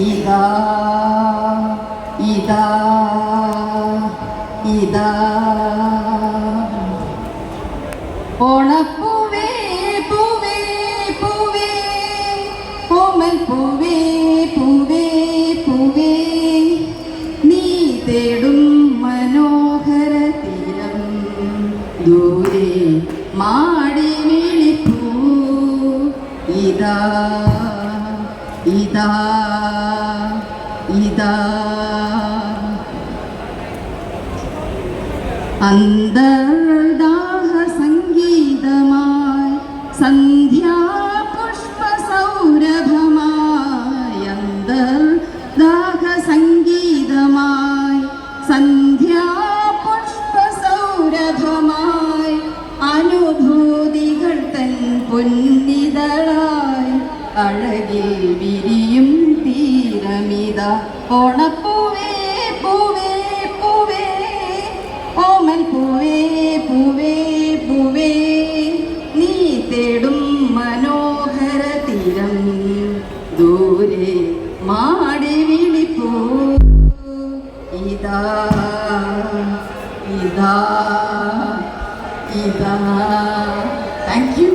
ഇതാ ഇതാ ഇതാ ഓണപ്പൂവേ പൂവേ പൂവേ ഓമൽ പൂവേ പൂവേ പൂവേ നീ തേടും മനോഹര തീരം ദൂരെ മാടി വിളിപ്പൂ ഇതാ ഇതാ ഇതാ അന്തർദാഹ സംഗീതമായി സന്ധ്യാപുഷ്പ സൗരഭമായി അന്തർദാഹ സംഗീതമായി സന്ധ്യാപുഷ്പ സൗരഭമായി അനുഭൂതികൾ തൻ പൊന്നിതളായി അഴകിൽ വിരിയും തീരമിത ഓണപ്പൂവേ പൂവേ പൂവേ ഓമൽ പൂവേ പൂവേ പൂവേ നീ തേടും മനോഹര തീരം ദൂരെ മാടി വിളിപ്പൂ ഇതാ ഇതാ ഇതാ താങ്ക് യു.